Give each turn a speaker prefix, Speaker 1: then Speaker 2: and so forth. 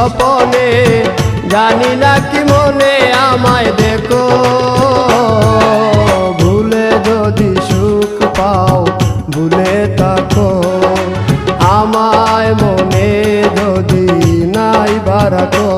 Speaker 1: স্বপনে, জানি না কি মনে আমায় দেখো। ভুলে যদি সুখ পাও ভুলে থাকো, আমায় মনে যদি নাই বারাকো।